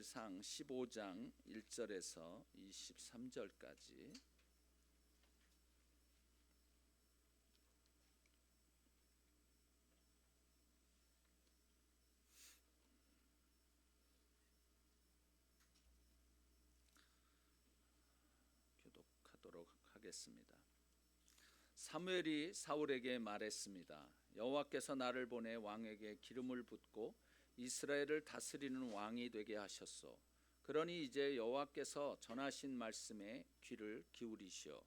사무엘상 15장 1절에서 23절까지 교독하도록 하겠습니다. 사무엘이 사울에게 말했습니다. 여호와께서 나를 보내 왕에게 기름을 붓고 이스라엘을 다스리는 왕이 되게 하셨소. 그러니 이제 여호와께서 전하신 말씀에 귀를 기울이시오.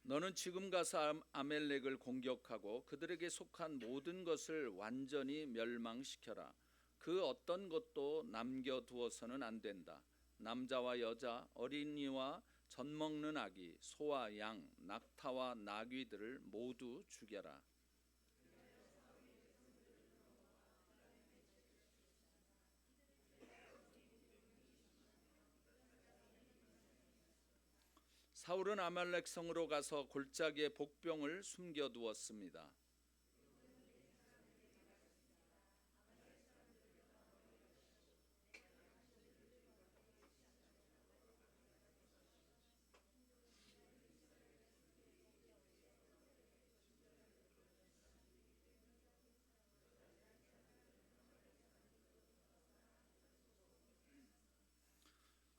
너는 지금 가서 아멜렉을 공격하고 그들에게 속한 모든 것을 완전히 멸망시켜라. 그 어떤 것도 남겨두어서는 안 된다. 남자와 여자, 어린이와 젖먹는 아기, 소와 양, 낙타와 나귀들을 모두 죽여라. 사울은 아말렉 성으로 가서 골짜기에 복병을 숨겨두었습니다.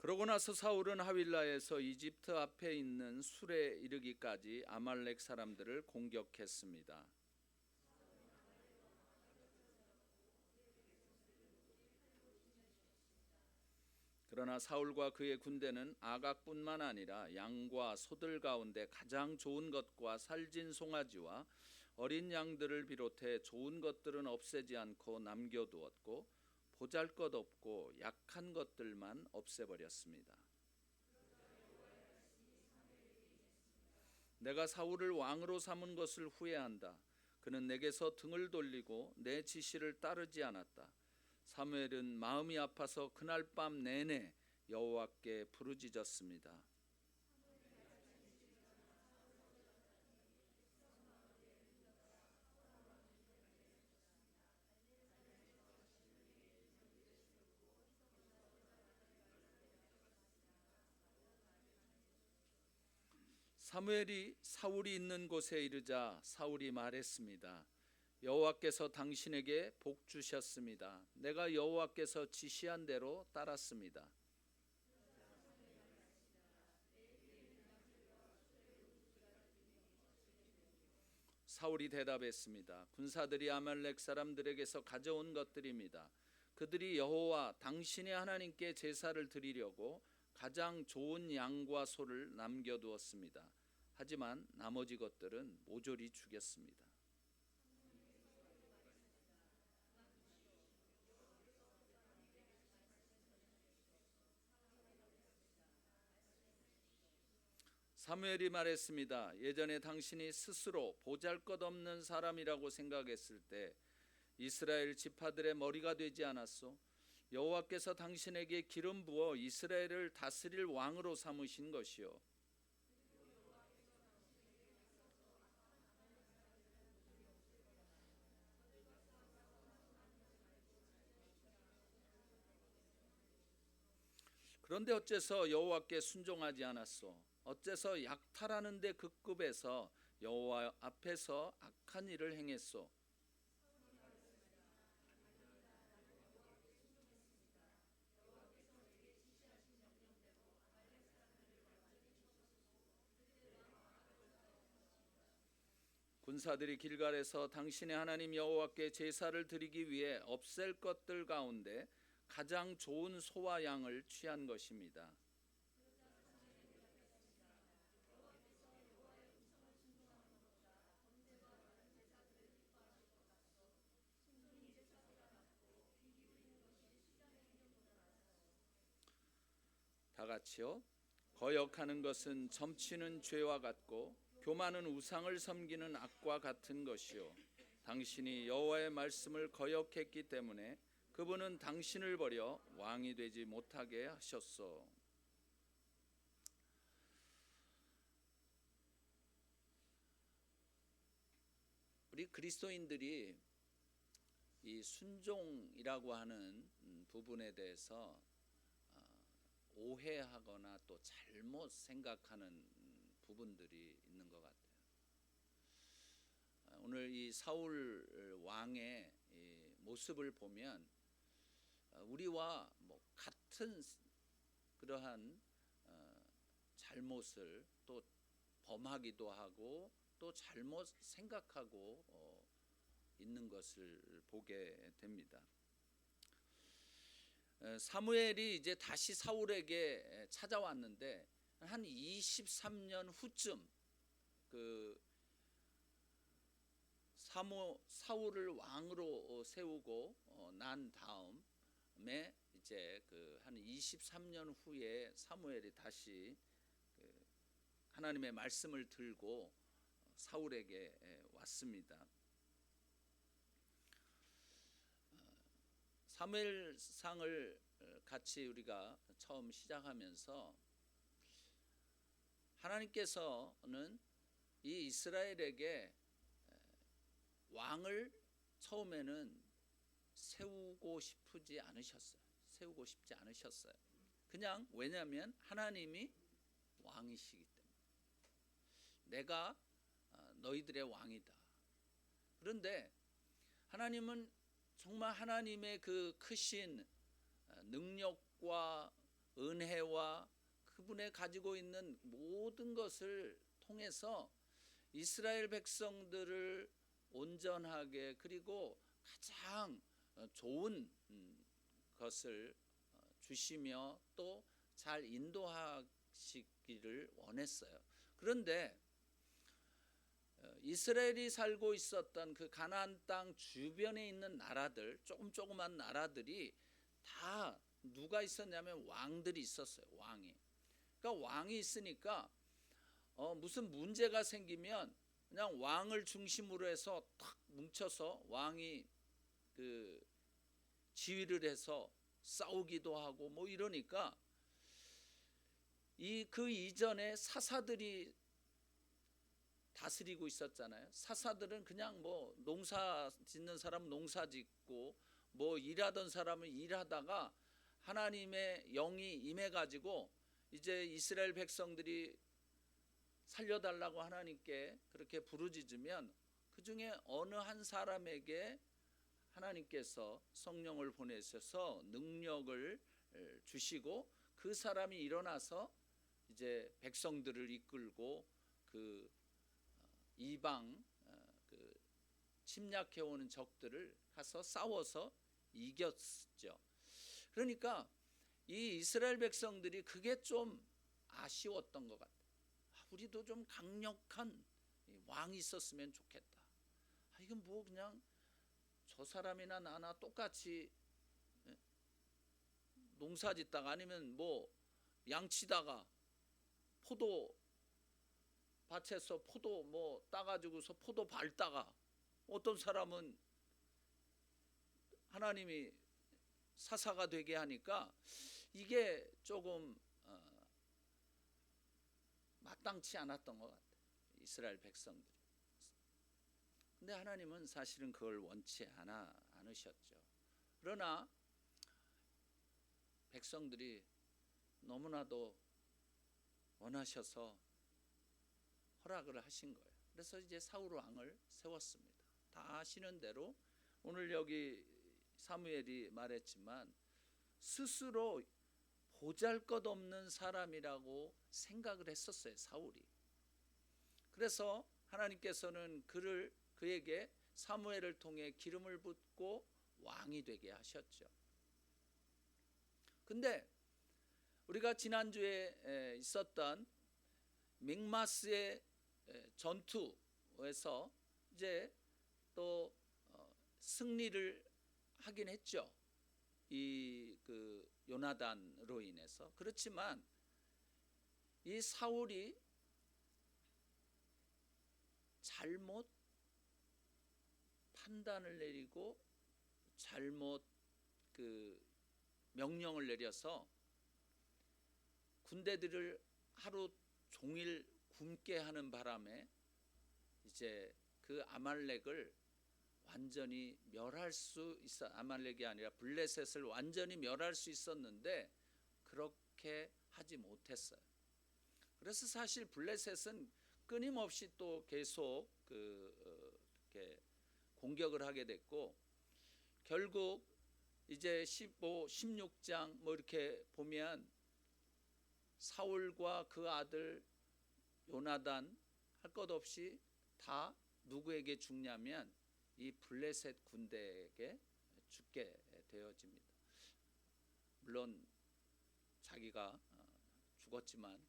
그러고 나서 사울은 하윌라에서 이집트 앞에 있는 술에 이르기까지 아말렉 사람들을 공격했습니다. 그러나 사울과 그의 군대는 아각뿐만 아니라 양과 소들 가운데 가장 좋은 것과 살진 송아지와 어린 양들을 비롯해 좋은 것들은 없애지 않고 남겨두었고 보잘것없고 약한 것들만 없애버렸습니다. 내가 사울을 왕으로 삼은 것을 후회한다. 그는 내게서 등을 돌리고 내 지시를 따르지 않았다. 사무엘은 마음이 아파서 그날 밤 내내 여호와께 부르짖었습니다. 사무엘이 사울이 있는 곳에 이르자 사울이 말했습니다. 여호와께서 당신에게 복 주셨습니다. 내가 여호와께서 지시한 대로 따랐습니다. 사울이 대답했습니다. 군사들이 아말렉 사람들에게서 가져온 것들입니다. 그들이 여호와 당신의 하나님께 제사를 드리려고 가장 좋은 양과 소를 남겨두었습니다. 하지만 나머지 것들은 모조리 죽였습니다. 사무엘이 말했습니다. 예전에 당신이 스스로 보잘것없는 사람이라고 생각했을 때 이스라엘 지파들의 머리가 되지 않았소? 여호와께서 당신에게 기름 부어 이스라엘을 다스릴 왕으로 삼으신 것이요. 그런데 어째서 여호와께 순종하지 않았소? 어째서 약탈하는 데 급급해서 여호와 앞에서 악한 일을 행했소? 군사들이 길갈에서 당신의 하나님 여호와께 제사를 드리기 위해 없앨 것들 가운데 가장 좋은 소와 양을 취한 것입니다. 다 같이요. 거역하는 것은 점치는 죄와 같고 교만은 우상을 섬기는 악과 같은 것이요. 당신이 여호와의 말씀을 거역했기 때문에 그분은 당신을 버려 왕이 되지 못하게 하셨소. 우리 그리스도인들이 이 순종이라고 하는 부분에 대해서 오해하거나 또 잘못 생각하는 부분들이 있는 것 같아요. 오늘 이 사울 왕의 이 모습을 보면 우리와 뭐 같은 그러한 잘못을 또 범하기도 하고 또 잘못 생각하고 있는 것을 보게 됩니다. 사무엘이 이제 다시 사울에게 찾아왔는데 한 23년 후쯤 그 사울을 왕으로 세우고 난 다음에 이제 그 한 23년 후에 사무엘이 다시 그 하나님의 말씀을 들고 사울에게 왔습니다. 사무엘상을 같이 우리가 처음 시작하면서 하나님께서는 이 이스라엘에게 왕을 처음에는 세우고 싶지 않으셨어요. 그냥 왜냐하면 하나님이 왕이시기 때문에 내가 너희들의 왕이다. 그런데 하나님은 정말 하나님의 그 크신 능력과 은혜와 그분의 가지고 있는 모든 것을 통해서 이스라엘 백성들을 온전하게 그리고 가장 좋은 것을 주시며 또 잘 인도하시기를 원했어요. 그런데 이스라엘이 살고 있었던 그 가나안 땅 주변에 있는 나라들, 조그만 나라들이 다 누가 있었냐면 왕들이 있었어요. 왕이. 그러니까 왕이 있으니까 무슨 문제가 생기면 그냥 왕을 중심으로 해서 탁 뭉쳐서 왕이 그 지휘를 해서 싸우기도 하고 뭐 이러니까 그 이전에 사사들이 다스리고 있었잖아요. 사사들은 그냥 뭐 농사 짓는 사람은 농사 짓고 뭐 일하던 사람은 일하다가 하나님의 영이 임해가지고 이제 이스라엘 백성들이 살려달라고 하나님께 그렇게 부르짖으면 그 중에 어느 한 사람에게 하나님께서 성령을 보내셔서 능력을 주시고 그 사람이 일어나서 이제 백성들을 이끌고 그 이방 그 침략해오는 적들을 가서 싸워서 이겼죠. 그러니까 이 이스라엘 백성들이 그게 좀 아쉬웠던 것 같아요. 우리도 좀 강력한 왕이 있었으면 좋겠다. 이건 뭐 그냥 저 사람이나 나나 똑같이 농사 짓다가 아니면 뭐 양치다가 포도 밭에서 포도 뭐 따가지고서 포도 밟다가 어떤 사람은 하나님이 사사가 되게 하니까 이게 조금 마땅치 않았던 것 같아요. 이스라엘 백성들이. 근데 하나님은 사실은 그걸 원치 않으셨죠. 그러나 백성들이 너무나도 원하셔서 허락을 하신 거예요. 그래서 이제 사울 왕을 세웠습니다. 다 아시는 대로 오늘 여기 사무엘이 말했지만 스스로 보잘것없는 사람이라고 생각을 했었어요. 사울이. 그래서 하나님께서는 그에게 사무엘을 통해 기름을 붓고 왕이 되게 하셨죠. 근데 우리가 지난주에 있었던 믹마스의 전투에서 이제 또 승리를 하긴 했죠. 그 요나단으로 인해서. 그렇지만 이 사울이 잘못 판단을 내리고 잘못 그 명령을 내려서 군대들을 하루 종일 굶게 하는 바람에 이제 그 그 아말렉을 완전히 멸할 수 있어, 아말렉이 아니라 블레셋을 완전히 멸할 수 있었는데 그렇게 하지 못했어요. 그래서 사실 블레셋은 끊임없이 또 계속 이렇게 공격을 하게 됐고, 결국 이제 15, 16장 뭐 이렇게 보면 사울과 그 아들 요나단 할 것 없이 다 누구에게 죽냐면 이 블레셋 군대에게 죽게 되어집니다. 물론 자기가 죽었지만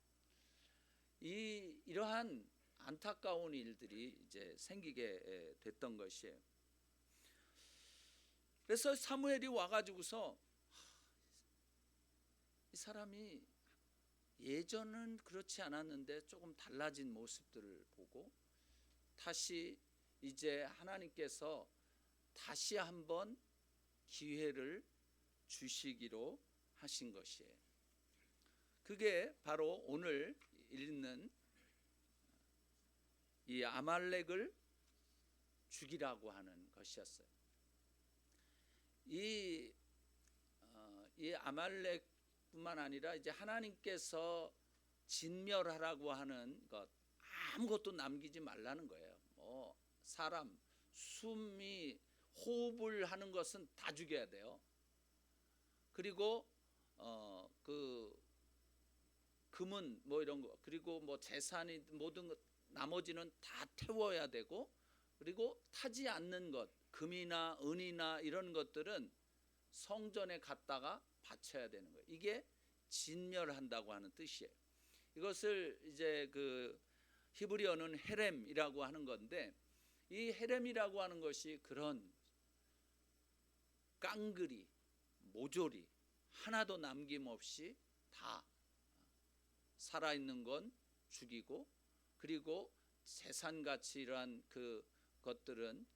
이러한 안타까운 일들이 이제 생기게 됐던 것이에요. 그래서 사무엘이 와가지고서 이 사람이 예전은 그렇지 않았는데 조금 달라진 모습들을 보고 다시 이제 하나님께서 다시 한번 기회를 주시기로 하신 것이에요. 그게 바로 오늘 읽는 이 아말렉을 죽이라고 하는 것이었어요. 이 아말렉뿐만 아니라 이제 하나님께서 진멸하라고 하는 것 아무것도 남기지 말라는 거예요. 뭐 사람, 숨이 호흡을 하는 것은 다 죽여야 돼요. 그리고 그 금은 뭐 이런 거, 그리고 뭐 재산이 모든 것 나머지는 다 태워야 되고, 그리고 타지 않는 것, 금이나 은이나 이런 것들은 성전에 갔다가 바쳐야 되는 거예요. 이게 진멸한다고 하는 뜻이에요. 이것을 이제 그 히브리어는 헤렘이라고 하는 건데, 이 헤렘이라고 하는 것이 그런 깡그리, 모조리 하나도 남김없이 다 살아있는 건 죽이고, 그리고 재산같이 이러한 그 것들은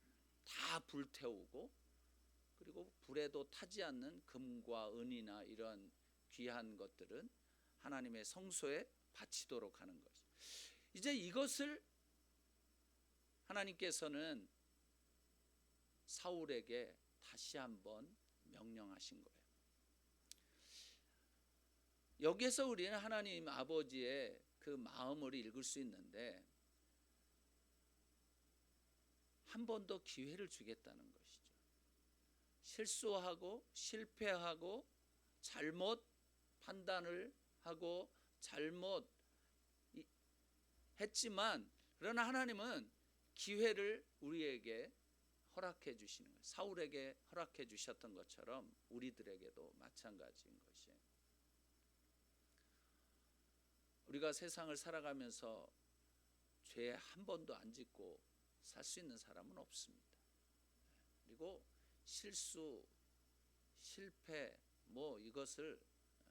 다 불태우고, 그리고 불에도 타지 않는 금과 은이나 이런 귀한 것들은 하나님의 성소에 바치도록 하는 것. 이제 이것을 하나님께서는 사울에게 다시 한번 명령하신 거예요. 여기에서 우리는 하나님 아버지의 그 마음을 읽을 수 있는데, 한 번 더 기회를 주겠다는 것이죠. 실수하고 실패하고 잘못 판단을 하고 잘못 했지만, 그러나 하나님은 기회를 우리에게 허락해 주시는 거예요. 사울에게 허락해 주셨던 것처럼 우리들에게도 마찬가지인 것이에요. 우리가 세상을 살아가면서 죄 한 번도 안 짓고 살 수 있는 사람은 없습니다. 그리고 실수, 실패 뭐 이것을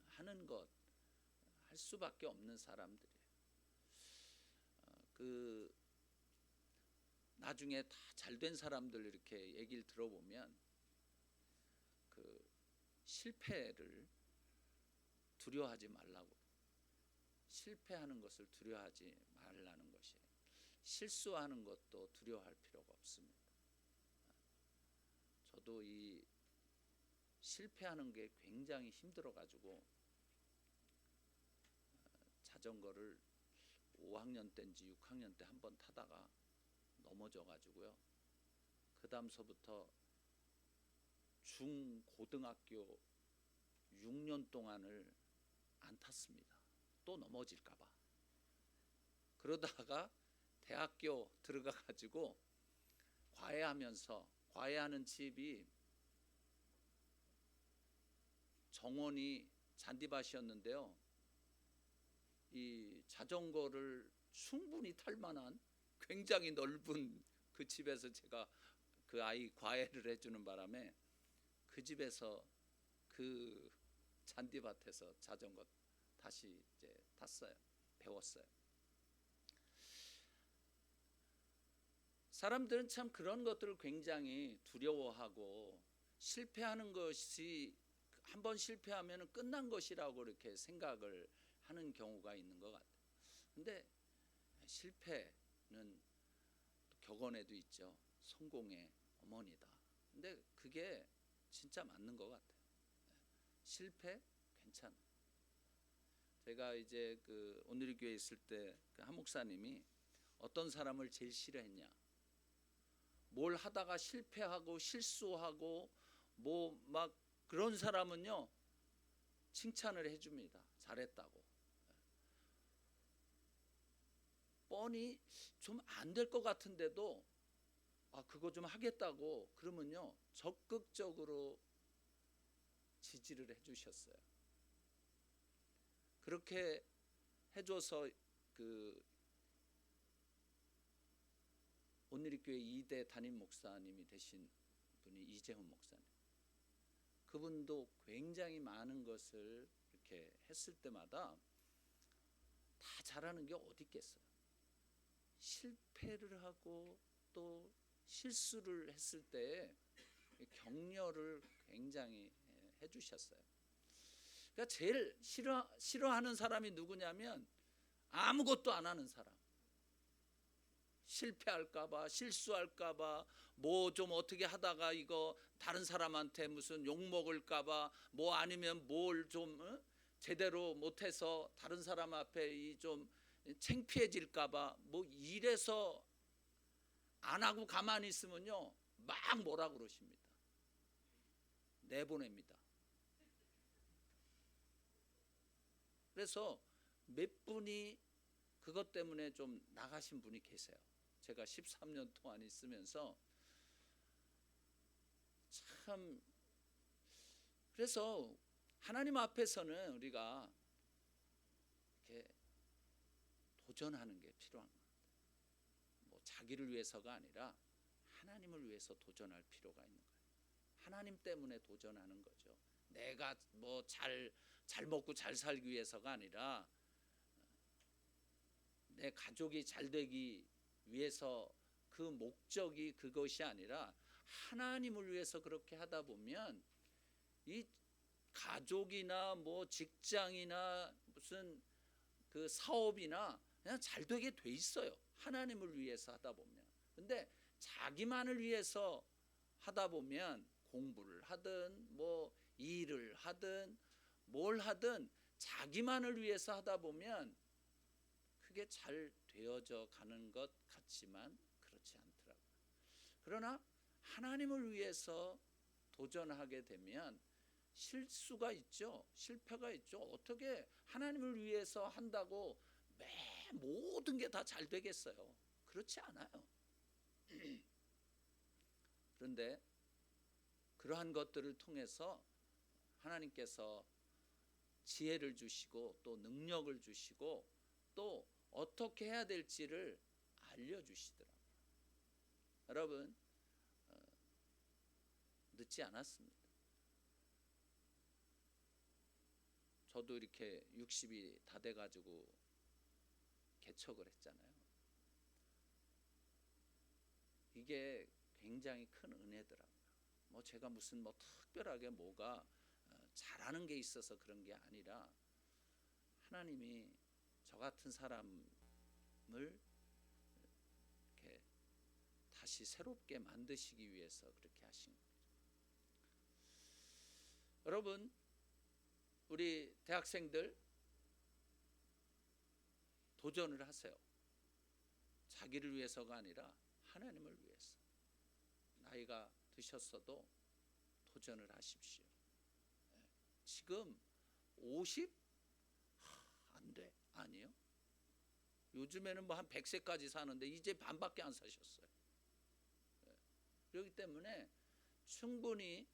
하는 것 할 수밖에 없는 사람들이에요. 나중에 다 잘된 사람들 이렇게 얘기를 들어보면 실패를 두려워하지 말라고, 실패하는 것을 두려워하지 말라는 것이에요. 실수하는 것도 두려워할 필요가 없습니다. 저도 이 실패하는 게 굉장히 힘들어가지고 자전거를 5학년 때인지 6학년 때 한 번 타다가 넘어져가지고요. 그 다음서부터 중고등학교 6년 동안을 안 탔습니다. 또 넘어질까봐. 그러다가 대학교 들어가가지고 과외하는 집이 정원이 잔디밭이었는데요. 이 자전거를 충분히 탈 만한 굉장히 넓은 그 집에서 제가 그 아이 과외를 해주는 바람에 그 집에서 그 잔디밭에서 자전거 다시 이제 탔어요. 배웠어요. 사람들은 참 그런 것들을 굉장히 두려워하고, 실패하는 것이 한 번 실패하면 끝난 것이라고 이렇게 생각을 하는 경우가 있는 것 같아요. 근데 실패는 격언에도 있죠. 성공의 어머니다. 근데 그게 진짜 맞는 것 같아요. 실패 괜찮아. 제가 이제 그 오늘의 교회에 있을 때 그 한 목사님이 어떤 사람을 제일 싫어했냐? 뭘 하다가 실패하고 실수하고 뭐 막 그런 사람은요 칭찬을 해줍니다. 잘했다고. 뻔히 좀 안 될 것 같은데도 그거 좀 하겠다고 그러면요 적극적으로 지지를 해주셨어요. 그렇게 해줘서 그 오늘의 교회 2대 담임 목사님이 되신 분이 이재훈 목사님. 그분도 굉장히 많은 것을 이렇게 했을 때마다 다 잘하는 게 어디 있겠어요. 실패를 하고 또 실수를 했을 때 격려를 굉장히 해주셨어요. 그러니까 제일 싫어하는 사람이 누구냐면 아무것도 안 하는 사람. 실패할까봐 실수할까봐 뭐 좀 어떻게 하다가 이거 다른 사람한테 무슨 욕 먹을까봐 뭐 아니면 뭘 좀 제대로 못해서 다른 사람 앞에 이 좀 창피해질까봐 뭐 이래서 안 하고 가만히 있으면요 막 뭐라 그러십니다. 내보냅니다. 그래서 몇 분이 그것 때문에 좀 나가신 분이 계세요. 제가 13년 동안 있으면서 참 그래서 하나님 앞에서는 우리가 이렇게 도전하는 게 필요한 거예요. 뭐 자기를 위해서가 아니라 하나님을 위해서 도전할 필요가 있는 거예요. 하나님 때문에 도전하는 거죠. 내가 뭐 잘 먹고 잘 살기 위해서가 아니라 내 가족이 잘 되기 위해서 그 목적이 그것이 아니라 하나님을 위해서 그렇게 하다 보면 이 가족이나 뭐 직장이나 무슨 그 사업이나 그냥 잘 되게 돼 있어요. 하나님을 위해서 하다 보면. 근데 자기만을 위해서 하다 보면 공부를 하든 뭐 일을 하든 뭘 하든 자기만을 위해서 하다 보면 그게 잘 되어져 가는 것 같지만 그렇지 않더라고요. 그러나 하나님을 위해서 도전하게 되면 실수가 있죠. 실패가 있죠. 어떻게 하나님을 위해서 한다고 모든 게 다 잘 되겠어요? 그렇지 않아요. 그런데 그러한 것들을 통해서 하나님께서 지혜를 주시고 또 능력을 주시고 또 어떻게 해야 될지를 알려주시더라고요. 여러분 늦지 않았습니다. 저도 이렇게 60이 다 돼가지고 개척을 했잖아요. 이게 굉장히 큰 은혜더라고요. 뭐 제가 무슨 뭐 특별하게 뭐가 잘하는 게 있어서 그런 게 아니라 하나님이 저 같은 사람을 이렇게 다시 새롭게 만드시기 위해서 그렇게 하신 거죠. 여러분, 우리 대학생들 도전을 하세요. 자기를 위해서가 아니라 하나님을 위해서. 나이가 드셨어도 도전을 하십시오. 지금 50? 안 돼. 아니요. 요즘에는 뭐 한 100세까지 사는데 이제 반밖에 안 사셨어요. 그렇기 때문에 충분히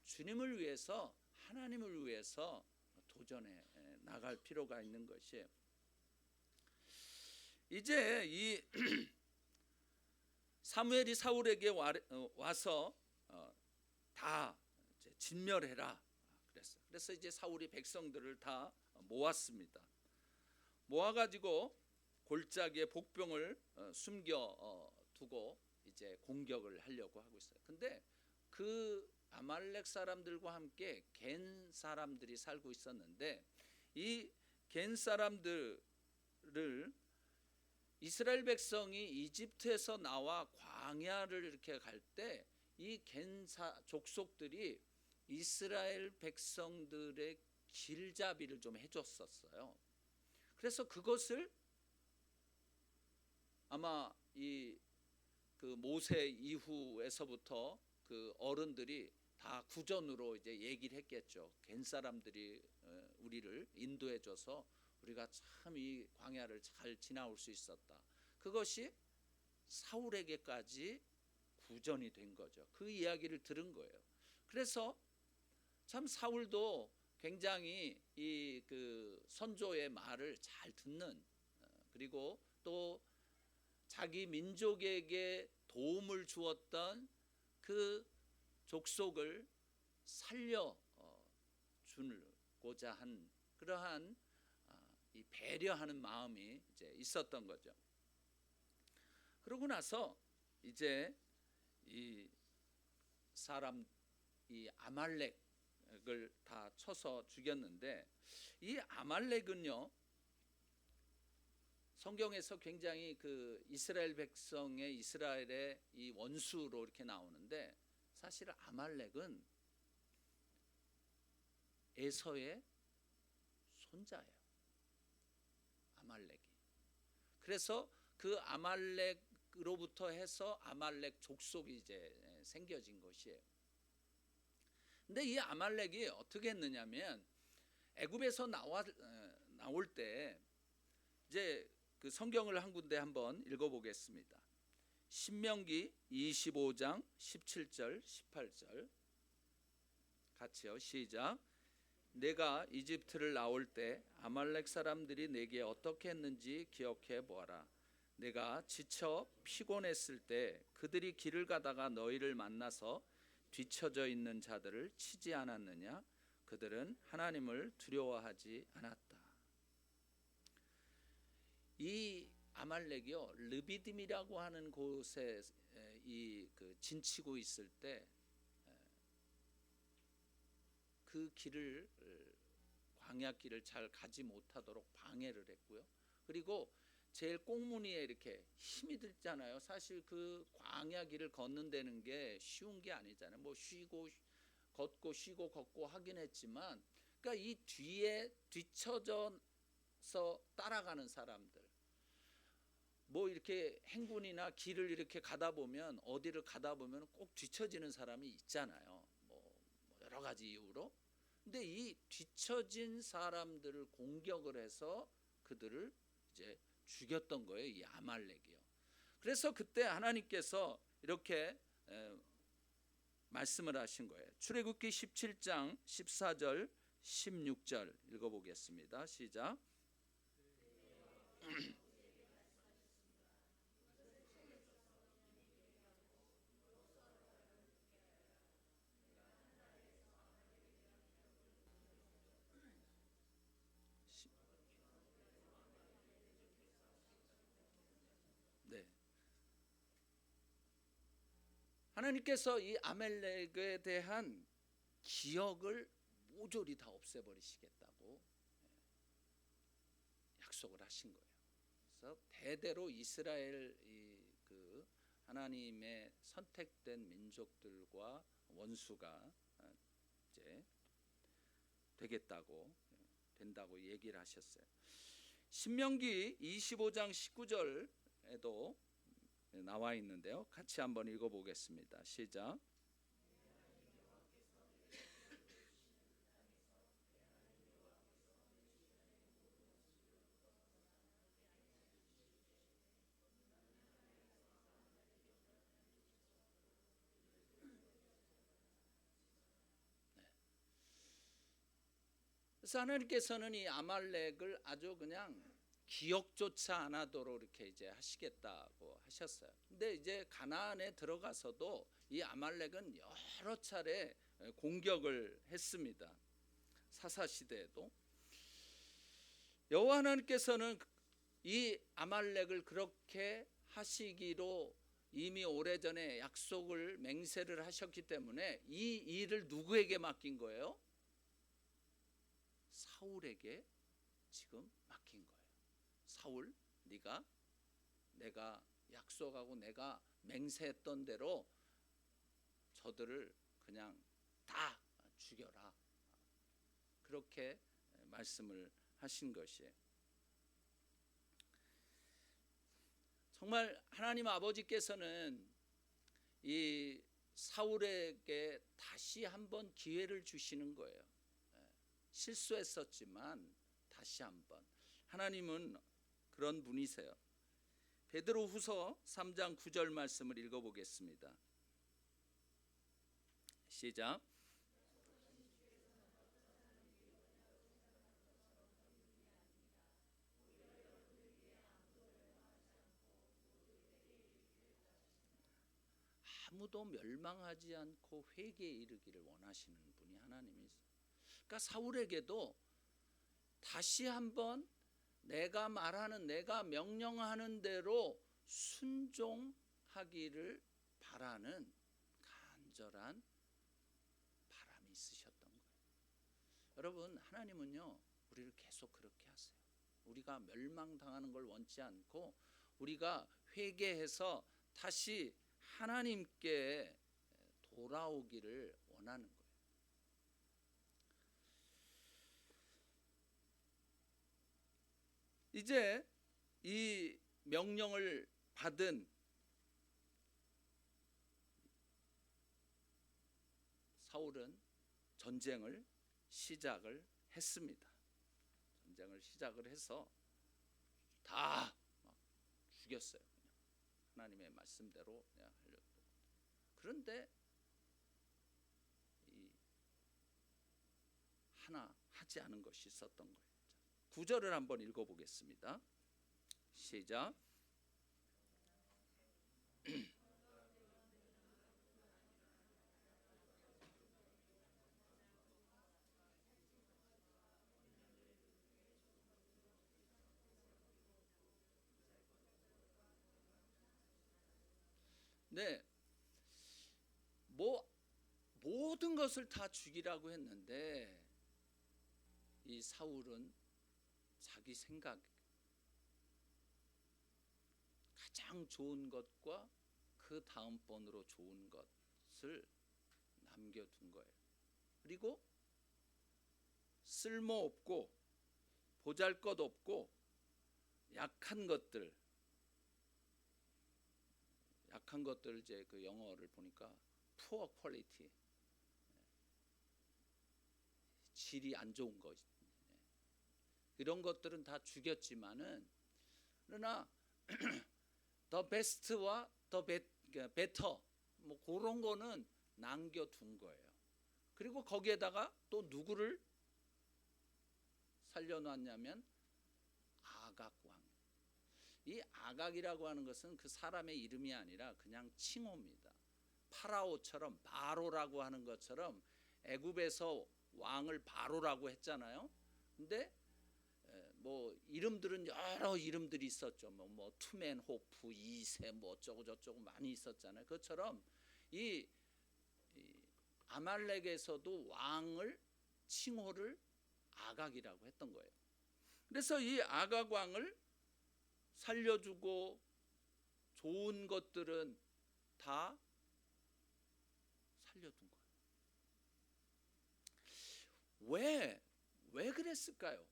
주님을 위해서 하나님을 위해서 도전해 나갈 필요가 있는 것이에요. 이제 이 사무엘이 사울에게 와서 다 진멸해라 그랬어요. 그래서 이제 사울이 백성들을 다 모았습니다. 모아가지고 골짜기에 복병을 숨겨 두고 이제 공격을 하려고 하고 있어요. 근데 그 아말렉 사람들과 함께 겐 사람들이 살고 있었는데 이 겐 사람들을 이스라엘 백성이 이집트에서 나와 광야를 이렇게 갈 때 이 겐사 족속들이 이스라엘 백성들의 길잡이를 좀 해줬었어요. 그래서 그것을 아마 이 그 모세 이후에서부터 그 어른들이 다 구전으로 이제 얘기를 했겠죠. 겐 사람들이 우리를 인도해줘서 우리가 참 이 광야를 잘 지나올 수 있었다. 그것이 사울에게까지 구전이 된 거죠. 그 이야기를 들은 거예요. 그래서 참 사울도 굉장히 이 그 선조의 말을 잘 듣는, 그리고 또 자기 민족에게 도움을 주었던 그 족속을 살려 주고자 한 그러한 이 배려하는 마음이 이제 있었던 거죠. 그러고 나서 이제 이 사람 이 아말렉을 다 쳐서 죽였는데, 이 아말렉은요 성경에서 굉장히 그 이스라엘 백성의 이스라엘의 이 원수로 이렇게 나오는데, 사실 아말렉은 에서의 손자예요. 아말렉이. 그래서 그 아말렉으로부터 해서 아말렉 족속이 이제 생겨진 것이에요. 근데 이 아말렉이 어떻게 했느냐면, 애굽에서 나올 때 이제 그 성경을 한 군데 한번 읽어보겠습니다. 신명기 25장 17절 18절 같이요. 시작. 내가 이집트를 나올 때 아말렉 사람들이 내게 어떻게 했는지 기억해 보아라. 내가 지쳐 피곤했을 때 그들이 길을 가다가 너희를 만나서 뒤처져 있는 자들을 치지 않았느냐? 그들은 하나님을 두려워하지 않았다. 이 아말렉이요 르비딤이라고 하는 곳에 이 그 진치고 있을 때 그 길을 광야 길을 잘 가지 못하도록 방해를 했고요. 그리고 제일 꽁무니에 이렇게 힘이 들잖아요. 사실 그 광야 길을 걷는다는 게 쉬운 게 아니잖아요. 뭐 쉬고 걷고 쉬고 걷고 하긴 했지만, 그러니까 이 뒤에 뒤처져서 따라가는 사람들, 뭐 이렇게 행군이나 길을 이렇게 가다 보면 어디를 가다 보면 꼭 뒤처지는 사람이 있잖아요. 뭐 여러 가지 이유로. 근데 이 뒤처진 사람들을 공격을 해서 그들을 이제 죽였던 거예요. 이 아말렉이요. 그래서 그때 하나님께서 이렇게 말씀을 하신 거예요. 출애굽기 17장 14절 16절 읽어보겠습니다. 시작. 네. 하나님께서 이 아말렉에 대한 기억을 모조리 다 없애버리시겠다고 약속을 하신 거예요. 그래서 대대로 이스라엘 그 하나님의 선택된 민족들과 원수가 이제 된다고 얘기를 하셨어요. 신명기 25장 19절에도 나와 있는데요. 같이 한번 읽어보겠습니다. 시작. 그래서 하나님께서는 이 아말렉을 아주 그냥 기억조차 안 하도록 이렇게 이제 하시겠다고 하셨어요. 근데 이제 가나안에 들어가서도 이 아말렉은 여러 차례 공격을 했습니다. 사사 시대에도 여호와 하나님께서는 이 아말렉을 그렇게 하시기로 이미 오래전에 약속을 맹세를 하셨기 때문에 이 일을 누구에게 맡긴 거예요? 사울에게 지금 맡긴 거예요. 사울, 네가 내가 약속하고 내가 맹세했던 대로 저들을 그냥 다 죽여라. 그렇게 말씀을 하신 것이에요. 정말 하나님 아버지께서는 이 사울에게 다시 한번 기회를 주시는 거예요. 실수했었지만 다시 한번. 하나님은 그런 분이세요. 베드로후서 3장 9절 말씀을 읽어보겠습니다. 시작. 아무도 멸망하지 않고 회개에 이르기를 원하시는 분이 하나님이세요. 그러니까 사울에게도 다시 한번 내가 말하는, 내가 명령하는 대로 순종하기를 바라는 간절한 바람이 있으셨던 거예요. 여러분, 하나님은요 우리를 계속 그렇게 하세요. 우리가 멸망당하는 걸 원치 않고 우리가 회개해서 다시 하나님께 돌아오기를 원하는 거예요. 이제 이 명령을 받은 사울은 전쟁을 시작을 했습니다. 전쟁을 시작을 해서 다 죽였어요. 그냥 하나님의 말씀대로 그냥 하려고. 그런데 하나 하지 않은 것이 있었던 거예요. 9절을 한번 읽어보겠습니다. 시작. 네, 모든 것을 다 죽이라고 했는데 이 사울은 자기 생각, 가장 좋은 것과 그 다음번으로 좋은 것을 남겨둔 거예요. 그리고 쓸모없고 보잘것없고 약한 것들 이제 그 영어를 보니까 poor quality, 질이 안 좋은 것, 이런 것들은 다 죽였지만은 그러나 the best와 the better 뭐 그런 거는 남겨둔 거예요. 그리고 거기에다가 또 누구를 살려놨냐면 아각 왕. 이 아각이라고 하는 것은 그 사람의 이름이 아니라 그냥 칭호입니다. 파라오처럼 바로라고 하는 것처럼 애굽에서 왕을 바로라고 했잖아요. 근데 뭐 이름들은 여러 이름들이 있었죠. 뭐 투맨호프, 이세 뭐 어쩌고 저쩌고 많이 있었잖아요. 그것처럼 이 아말렉에서도 왕을 칭호를 아각이라고 했던 거예요. 그래서 이 아각 왕을 살려주고 좋은 것들은 다 살려둔 거예요. 왜 그랬을까요?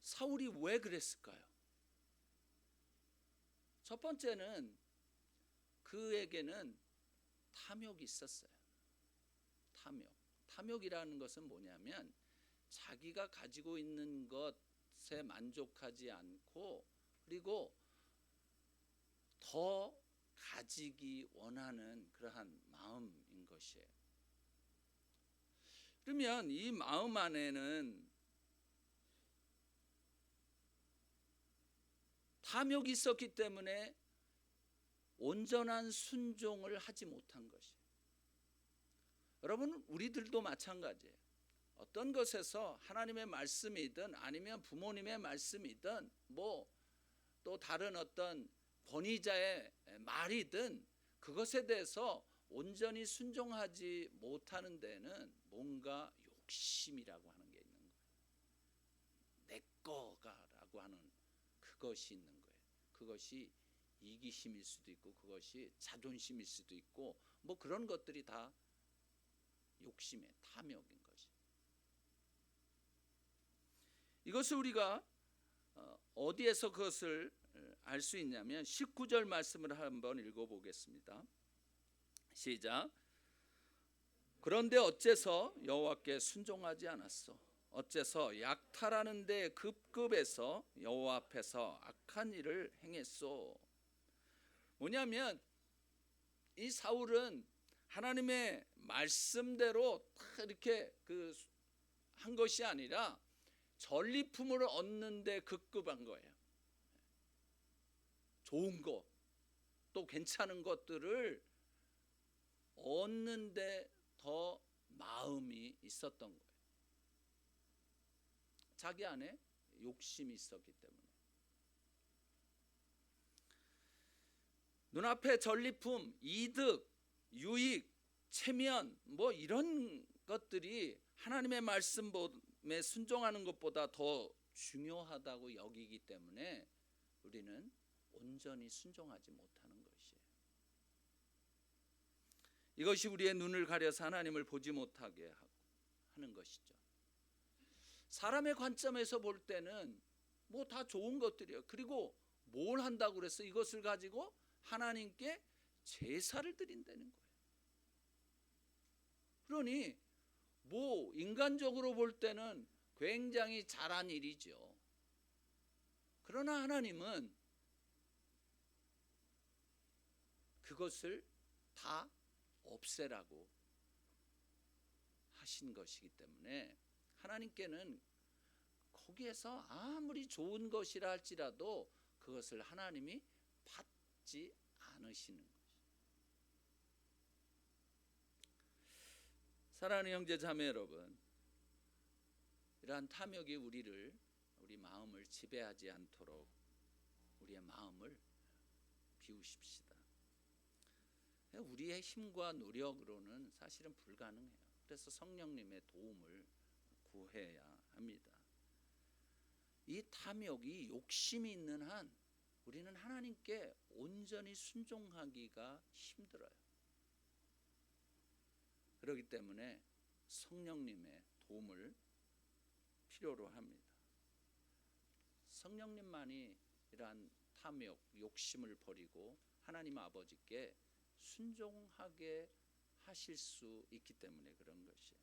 사울이 왜 그랬을까요? 첫 번째는 그에게는 탐욕이 있었어요. 탐욕이라는 것은 뭐냐면 자기가 가지고 있는 것에 만족하지 않고 그리고 더 가지기 원하는 그러한 마음인 것이에요. 그러면 이 마음 안에는 탐욕이 있었기 때문에 온전한 순종을 하지 못한 것이에요. 여러분, 우리들도 마찬가지예요. 어떤 것에서 하나님의 말씀이든 아니면 부모님의 말씀이든 뭐 또 다른 어떤 권위자의 말이든 그것에 대해서 온전히 순종하지 못하는 데는 뭔가 욕심이라고 하는 게 있는 거예요. 내 거가라고 하는 그것이 있는 거예요. 그것이 이기심일 수도 있고 그것이 자존심일 수도 있고 뭐 그런 것들이 다 욕심의 탐욕인 것이. 이것을 우리가 어디에서 그것을 알 수 있냐면 19절 말씀을 한번 읽어보겠습니다. 시작. 그런데 어째서 여호와께 순종하지 않았소? 어째서 약탈하는 데 급급해서 여호와 앞에서 악한 일을 행했소? 뭐냐면 이 사울은 하나님의 말씀대로 다 이렇게 한 것이 아니라 전리품을 얻는 데 급급한 거예요. 좋은 거, 또 괜찮은 것들을 얻는 데 더 마음이 있었던 거예요. 자기 안에 욕심이 있었기 때문에. 눈앞에 전리품, 이득, 유익, 체면 뭐 이런 것들이 하나님의 말씀에 순종하는 것보다 더 중요하다고 여기기 때문에 우리는 온전히 순종하지 못하는 것이에요. 이것이 우리의 눈을 가려서 하나님을 보지 못하게 하는 것이죠. 사람의 관점에서 볼 때는 뭐 다 좋은 것들이에요. 그리고 뭘 한다고 그래서 이것을 가지고 하나님께 제사를 드린다는 거예요. 그러니 뭐 인간적으로 볼 때는 굉장히 잘한 일이죠. 그러나 하나님은 그것을 다 없애라고 하신 것이기 때문에 하나님께는 거기에서 아무리 좋은 것이라 할지라도 그것을 하나님이 받지 않으시는 것이죠. 사랑하는 형제 자매 여러분, 이러한 탐욕이 우리 마음을 지배하지 않도록 우리의 마음을 비우십시다. 우리의 힘과 노력으로는 사실은 불가능해요. 그래서 성령님의 도움을 구해야 합니다. 이 탐욕이 욕심이 있는 한 우리는 하나님께 온전히 순종하기가 힘들어요. 그렇기 때문에 성령님의 도움을 필요로 합니다. 성령님만이 이러한 탐욕, 욕심을 버리고 하나님 아버지께 순종하게 하실 수 있기 때문에 그런 것이에요.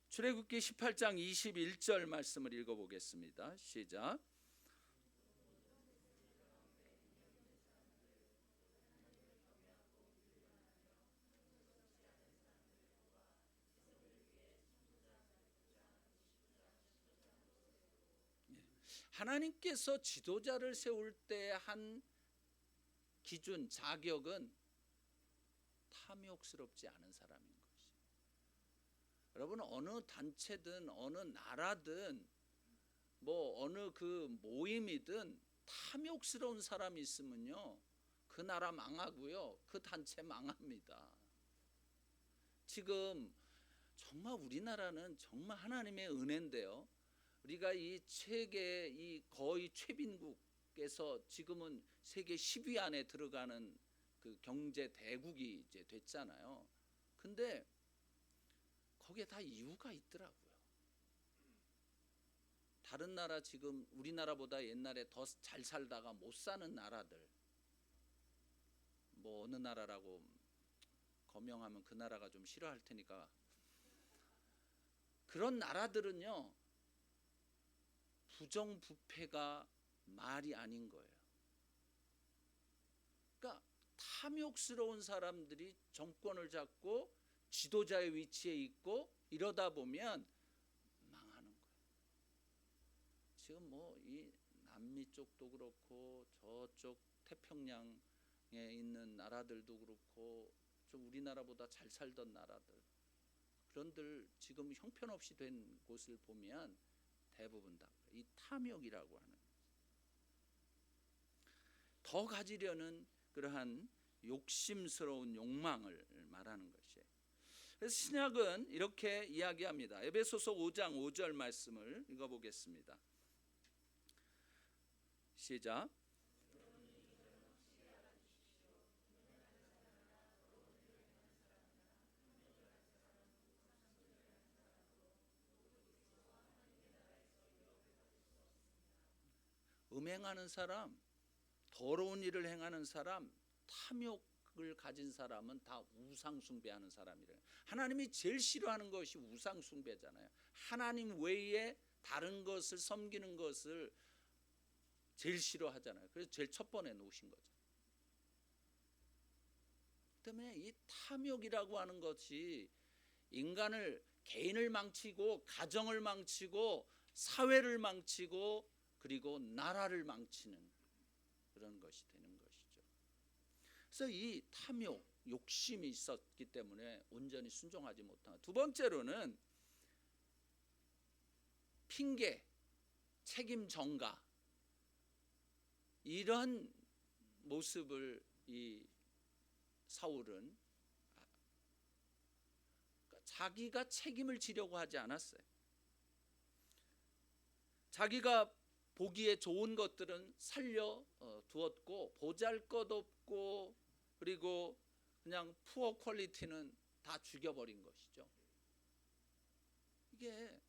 출애굽기 18장 21절 말씀을 읽어보겠습니다. 시작. 하나님께서 지도자를 세울 때 한 기준, 자격은 탐욕스럽지 않은 사람인 것이에요. 여러분, 어느 단체든 어느 나라든 뭐 어느 그 모임이든 탐욕스러운 사람이 있으면요, 그 나라 망하고요, 그 단체 망합니다. 지금 정말 우리나라는 정말 하나님의 은혜인데요, 우리가 이 세계 이 거의 최빈국에서 지금은 세계 10위 안에 들어가는 그 경제 대국이 이제 됐잖아요. 근데 거기에 다 이유가 있더라고요. 다른 나라, 지금 우리나라보다 옛날에 더 잘 살다가 못 사는 나라들, 뭐 어느 나라라고 거명하면 그 나라가 좀 싫어할 테니까, 그런 나라들은요, 부정부패가 말이 아닌 거예요. 그러니까 탐욕스러운 사람들이 정권을 잡고 지도자의 위치에 있고 이러다 보면 망하는 거예요. 지금 뭐 이 남미 쪽도 그렇고 저쪽 태평양에 있는 나라들도 그렇고 좀 우리나라보다 잘 살던 나라들, 그런들 지금 형편없이 된 곳을 보면 대부분 다 이 탐욕이라고 하는, 더 가지려는 그러한 욕심스러운 욕망을 말하는 것이에요. 그래서 신약은 이렇게 이야기합니다. 에베소서 5장 5절 말씀을 읽어보겠습니다. 시작. 음행하는 사람, 더러운 일을 행하는 사람, 탐욕을 가진 사람은 다 우상 숭배하는 사람이래요. 하나님이 제일 싫어하는 것이 우상 숭배잖아요. 하나님 외에 다른 것을 섬기는 것을 제일 싫어하잖아요. 그래서 제일 첫 번에 놓으신 거죠. 때문에 이 탐욕이라고 하는 것이 인간을, 개인을 망치고 가정을 망치고 사회를 망치고 그리고 나라를 망치는 그런 것이 되는 것이죠. 그래서 이 탐욕, 욕심이 있었기 때문에 온전히 순종하지 못한. 두 번째로는 핑계, 책임 전가, 이런 모습을 이 사울은 자기가 책임을 지려고 하지 않았어요. 자기가 보기에 좋은 것들은 살려 두었고 보잘것없고 그리고 그냥 푸어 퀄리티는 다 죽여버린 것이죠. 이게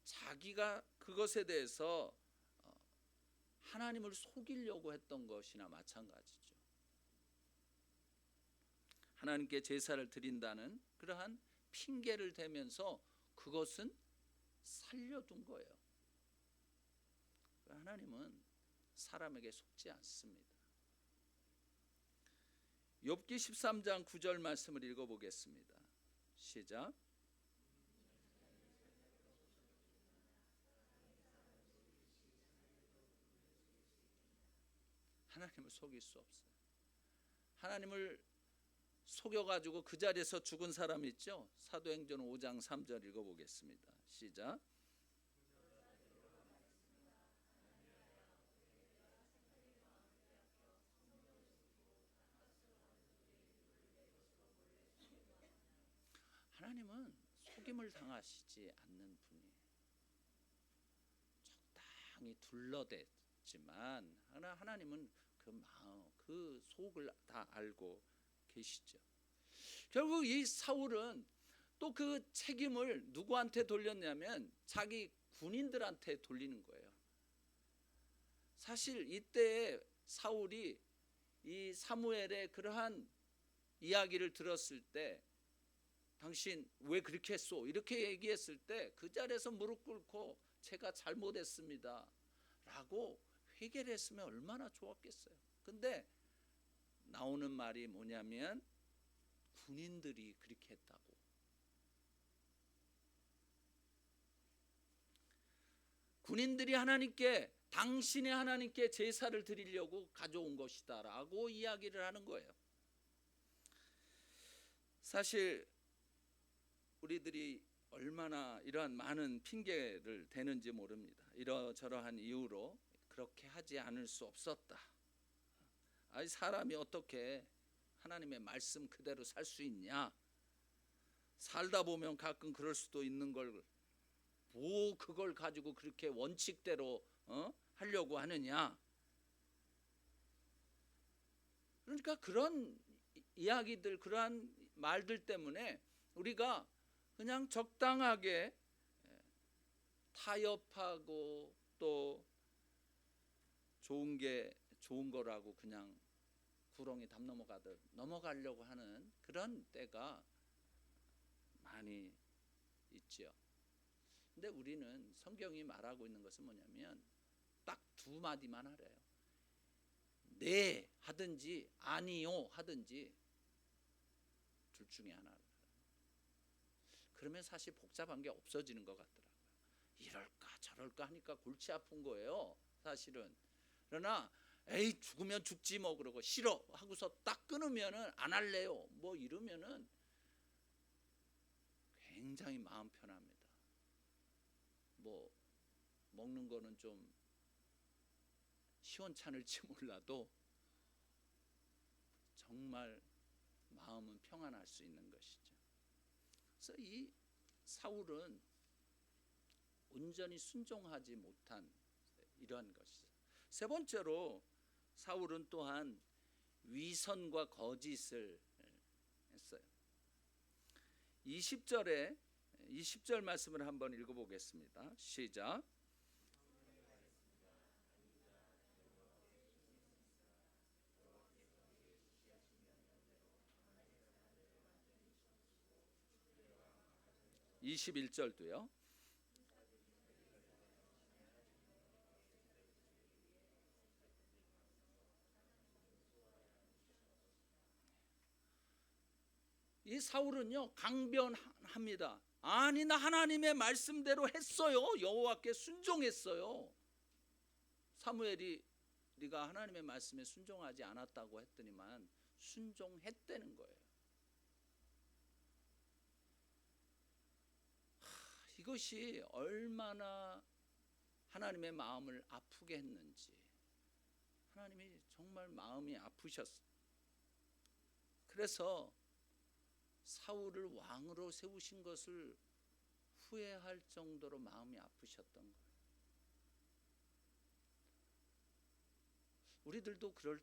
자기가 그것에 대해서 하나님을 속이려고 했던 것이나 마찬가지죠. 하나님께 제사를 드린다는 그러한 핑계를 대면서 그것은 살려둔 거예요. 하나님은 사람에게 속지 않습니다. 욥기 13장 9절 말씀을 읽어보겠습니다. 시작. 하나님을 속일 수 없어요. 하나님을 속여가지고 그 자리에서 죽은 사람 있죠? 사도행전 5장 3절 읽어보겠습니다. 시작. 하나님은 속임을 당하시지 않는 분이에요. 적당히 둘러댔지만 하나님은 그 마음, 그 속을 다 알고 계시죠. 결국 이 사울은 또 그 책임을 누구한테 돌렸냐면 자기 군인들한테 돌리는 거예요. 사실 이때 사울이 이 사무엘의 그러한 이야기를 들었을 때 당신 왜 그렇게 했소? 이렇게 얘기했을 때 그 자리에서 무릎 꿇고 제가 잘못했습니다 라고 회개를 했으면 얼마나 좋았겠어요. 근데 나오는 말이 뭐냐면 군인들이 그렇게 했다고. 군인들이 하나님께, 당신의 하나님께 제사를 드리려고 가져온 것이다 라고 이야기를 하는 거예요. 사실 우리들이 얼마나 이러한 많은 핑계를 대는지 모릅니다. 이러저러한 이유로 그렇게 하지 않을 수 없었다. 아니, 사람이 어떻게 하나님의 말씀 그대로 살 수 있냐? 살다 보면 가끔 그럴 수도 있는 걸 뭐 그걸 가지고 그렇게 원칙대로 하려고 하느냐? 그러니까 그런 이야기들, 그러한 말들 때문에 우리가 그냥 적당하게 타협하고 또 좋은 게 좋은 거라고 그냥 구렁이 담 넘어가듯 넘어가려고 하는 그런 때가 많이 있죠. 근데 우리는 성경이 말하고 있는 것은 뭐냐면 딱 두 마디만 하래요. 네 하든지 아니요 하든지 둘 중에 하나를. 그러면 사실 복잡한 게 없어지는 것 같더라고요. 이럴까 저럴까 하니까 골치 아픈 거예요, 사실은. 그러나 에이 죽으면 죽지 뭐 그러고 싫어 하고서 딱 끊으면은 안 할래요 뭐 이러면은 굉장히 마음 편합니다. 뭐 먹는 거는 좀 시원찮을지 몰라도 정말 마음은 평안할 수 있는 것이죠. 그래서 이 사울은 온전히 순종하지 못한 이러한 것이죠. 세 번째로 사울은 또한 위선과 거짓을 했어요. 20절 말씀을 한번 읽어보겠습니다. 시작. (21절도요) 이 사울은요 강변합니다. 아니 나 하나님의 말씀대로 했어요. 여호와께 순종했어요. 사무엘이 네가 하나님의 말씀에 순종하지 않았다고 했더니만 순종했다는 거예요. 이것이 얼마나 하나님의 마음을 아프게 했는지, 하나님이 정말 마음이 아프셨어요. 그래서 사울을 왕으로 세우신 것을 후회할 정도로 마음이 아프셨던 거예요. 우리들도 그럴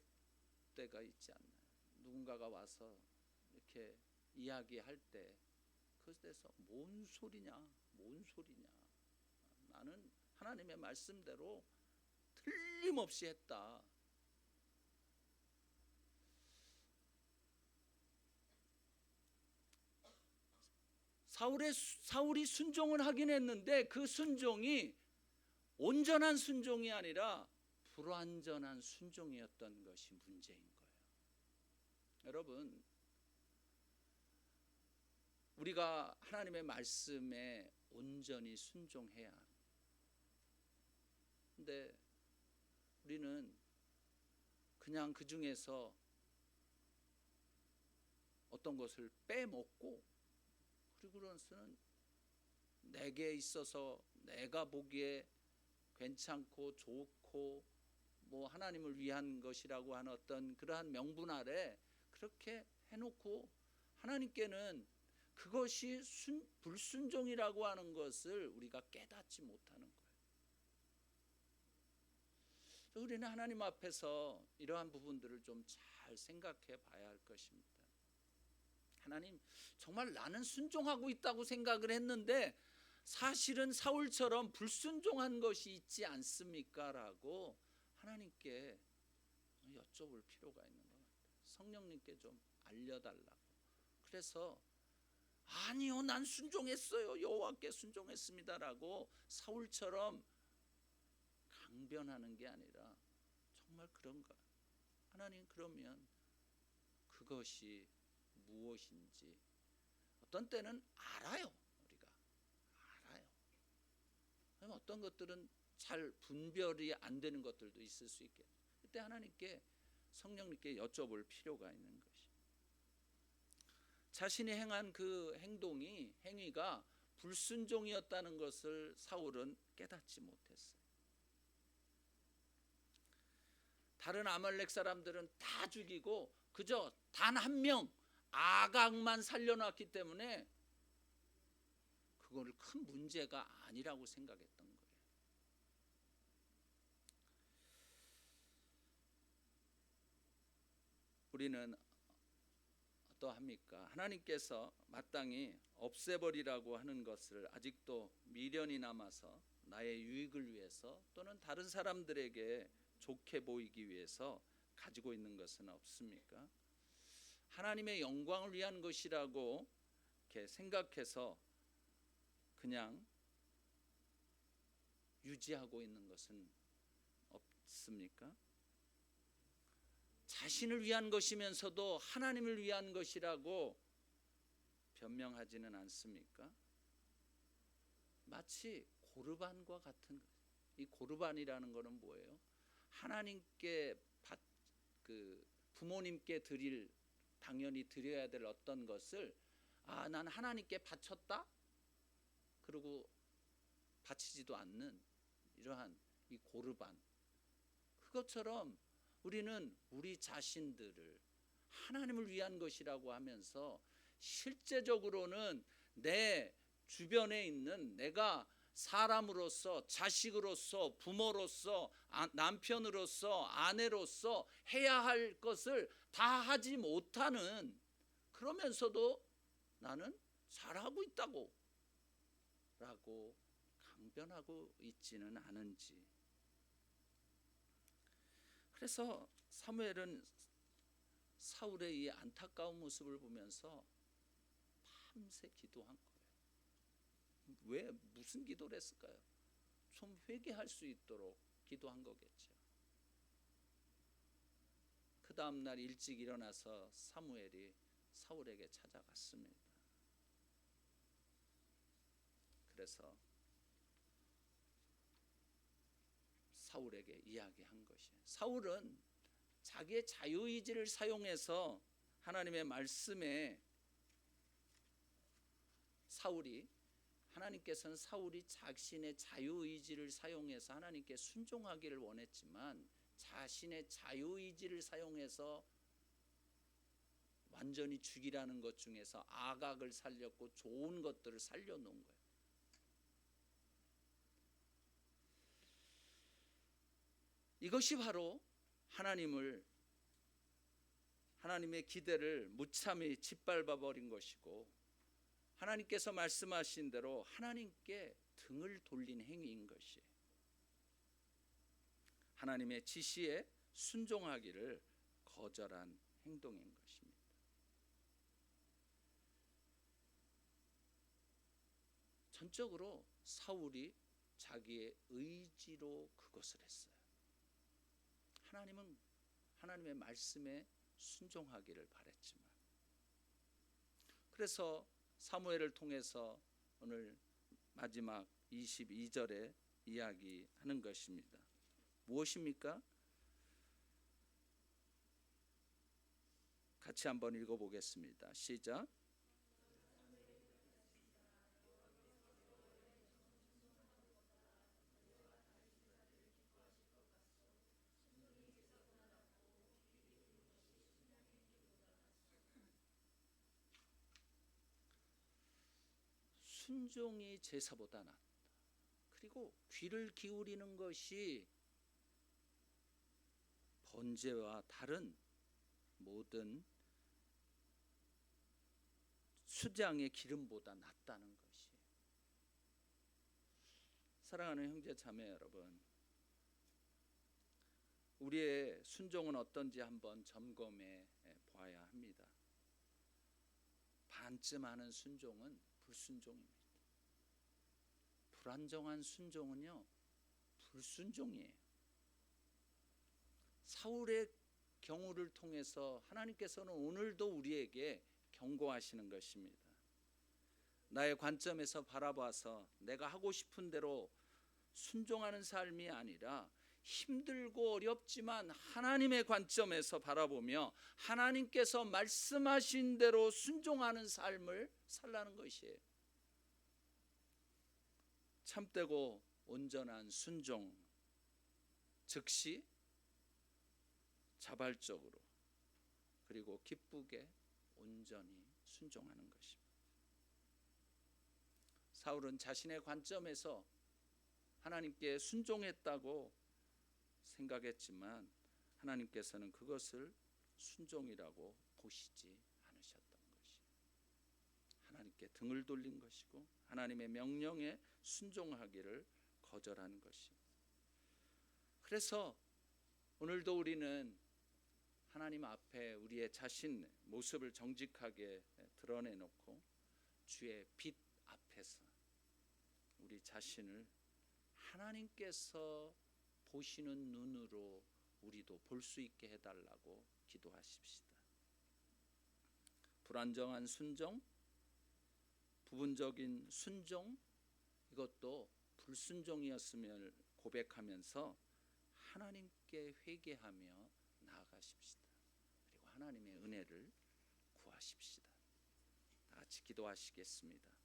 때가 있지 않나요? 누군가가 와서 이렇게 이야기할 때 그것에서 뭔 소리냐, 뭔 소리냐. 나는 하나님의 말씀대로 틀림없이 했다. 사울이 순종을 하긴 했는데 그 순종이 온전한 순종이 아니라 불완전한 순종이었던 것이 문제인 거예요. 여러분, 우리가 하나님의 말씀에 온전히 순종해야 합니다. 근데 우리는 그냥 그 중에서 어떤 것을 빼먹고, 그리고 그것은 내게 있어서 내가 보기에 괜찮고 좋고 뭐 하나님을 위한 것이라고 하는 어떤 그러한 명분 아래 그렇게 해놓고 하나님께는 그것이 불순종이라고 하는 것을 우리가 깨닫지 못하는 거예요. 우리는 하나님 앞에서 이러한 부분들을 좀 잘 생각해 봐야 할 것입니다. 하나님, 정말 나는 순종하고 있다고 생각을 했는데 사실은 사울처럼 불순종한 것이 있지 않습니까? 라고 하나님께 여쭤볼 필요가 있는 것 같아요. 성령님께 좀 알려달라고. 그래서 아니요, 난 순종했어요, 여호와께 순종했습니다라고 사울처럼 강변하는 게 아니라 정말 그런가? 하나님, 그러면 그것이 무엇인지 어떤 때는 알아요. 우리가 알아요. 어떤 것들은 잘 분별이 안 되는 것들도 있을 수 있겠죠. 그때 하나님께, 성령님께 여쭤볼 필요가 있는 것이, 자신이 행한 그 행위가 불순종이었다는 것을 사울은 깨닫지 못했어요. 다른 아말렉 사람들은 다 죽이고 그저 단 한 명 아각만 살려놨기 때문에 그거를 큰 문제가 아니라고 생각했던 거예요. 우리는 어떠합니까? 하나님께서 마땅히 없애버리라고 하는 것을 아직도 미련이 남아서 나의 유익을 위해서 또는 다른 사람들에게 좋게 보이기 위해서 가지고 있는 것은 없습니까? 하나님의 영광을 위한 것이라고 이렇게 생각해서 그냥 유지하고 있는 것은 없습니까? 자신을 위한 것이면서도 하나님을 위한 것이라고 변명하지는 않습니까? 마치 고르반과 같은 것. 이 고르반이라는 것은 뭐예요? 하나님께 부모님께 당연히 드려야 될 어떤 것을 난 하나님께 바쳤다? 그리고 바치지도 않는 이러한 이 고르반, 그것처럼 우리는 우리 자신들을 하나님을 위한 것이라고 하면서 실제적으로는 내 주변에 있는 내가 사람으로서, 자식으로서, 부모로서, 남편으로서, 아내로서 해야 할 것을 다 하지 못하는, 그러면서도 나는 잘하고 있다고 라고 강변하고 있지는 않은지. 그래서 사무엘은 사울의 이 안타까운 모습을 보면서 밤새 기도한 거예요. 왜, 무슨 기도를 했을까요? 좀 회개할 수 있도록 기도한 거겠죠. 그 다음 날 일찍 일어나서 사무엘이 사울에게 찾아갔습니다. 그래서 사울에게 이야기한 것이에요. 사울은 자기의 자유의지를 사용해서 하나님의 말씀에 하나님께서는 사울이 자신의 자유의지를 사용해서 하나님께 순종하기를 원했지만 자신의 자유의지를 사용해서 완전히 죽이라는 것 중에서 악악을 살렸고 좋은 것들을 살려놓은 거예요. 이것이 바로 하나님의 기대를 무참히 짓밟아 버린 것이고, 하나님께서 말씀하신 대로 하나님께 등을 돌린 행위인 것이에요. 하나님의 지시에 순종하기를 거절한 행동인 것입니다. 전적으로 사울이 자기의 의지로 그것을 했어요. 하나님은 하나님의 말씀에 순종하기를 바랬지만, 그래서 사무엘을 통해서 오늘 마지막 22절에 이야기하는 것입니다. 무엇입니까? 같이 한번 읽어보겠습니다. 시작. 순종이 제사보다 낫다. 그리고 귀를 기울이는 것이 번제와 다른 모든 수장의 기름보다 낫다는 것이. 사랑하는 형제 자매 여러분, 우리의 순종은 어떤지 한번 점검해 봐야 합니다. 반쯤 하는 순종은 불순종입니다. 불안정한 순종은요, 불순종이에요. 사울의 경우를 통해서 하나님께서는 오늘도 우리에게 경고하시는 것입니다. 나의 관점에서 바라봐서 내가 하고 싶은 대로 순종하는 삶이 아니라 힘들고 어렵지만 하나님의 관점에서 바라보며 하나님께서 말씀하신 대로 순종하는 삶을 살라는 것이에요. 참되고 온전한 순종, 즉시 자발적으로 그리고 기쁘게 온전히 순종하는 것입니다. 사울은 자신의 관점에서 하나님께 순종했다고 생각했지만 하나님께서는 그것을 순종이라고 보시지 않으셨던 것이에요. 하나님께 등을 돌린 것이고 하나님의 명령에 순종하기를 거절한 것입니다. 그래서 오늘도 우리는 하나님 앞에 우리의 자신 모습을 정직하게 드러내놓고 주의 빛 앞에서 우리 자신을 하나님께서 보시는 눈으로 우리도 볼 수 있게 해달라고 기도하십시다. 불안정한 순종, 부분적인 순종, 이것도 불순종이었음을 고백하면서 하나님께 회개하며 나아가십시다. 그리고 하나님의 은혜를 구하십시다. 다 같이 기도하시겠습니다.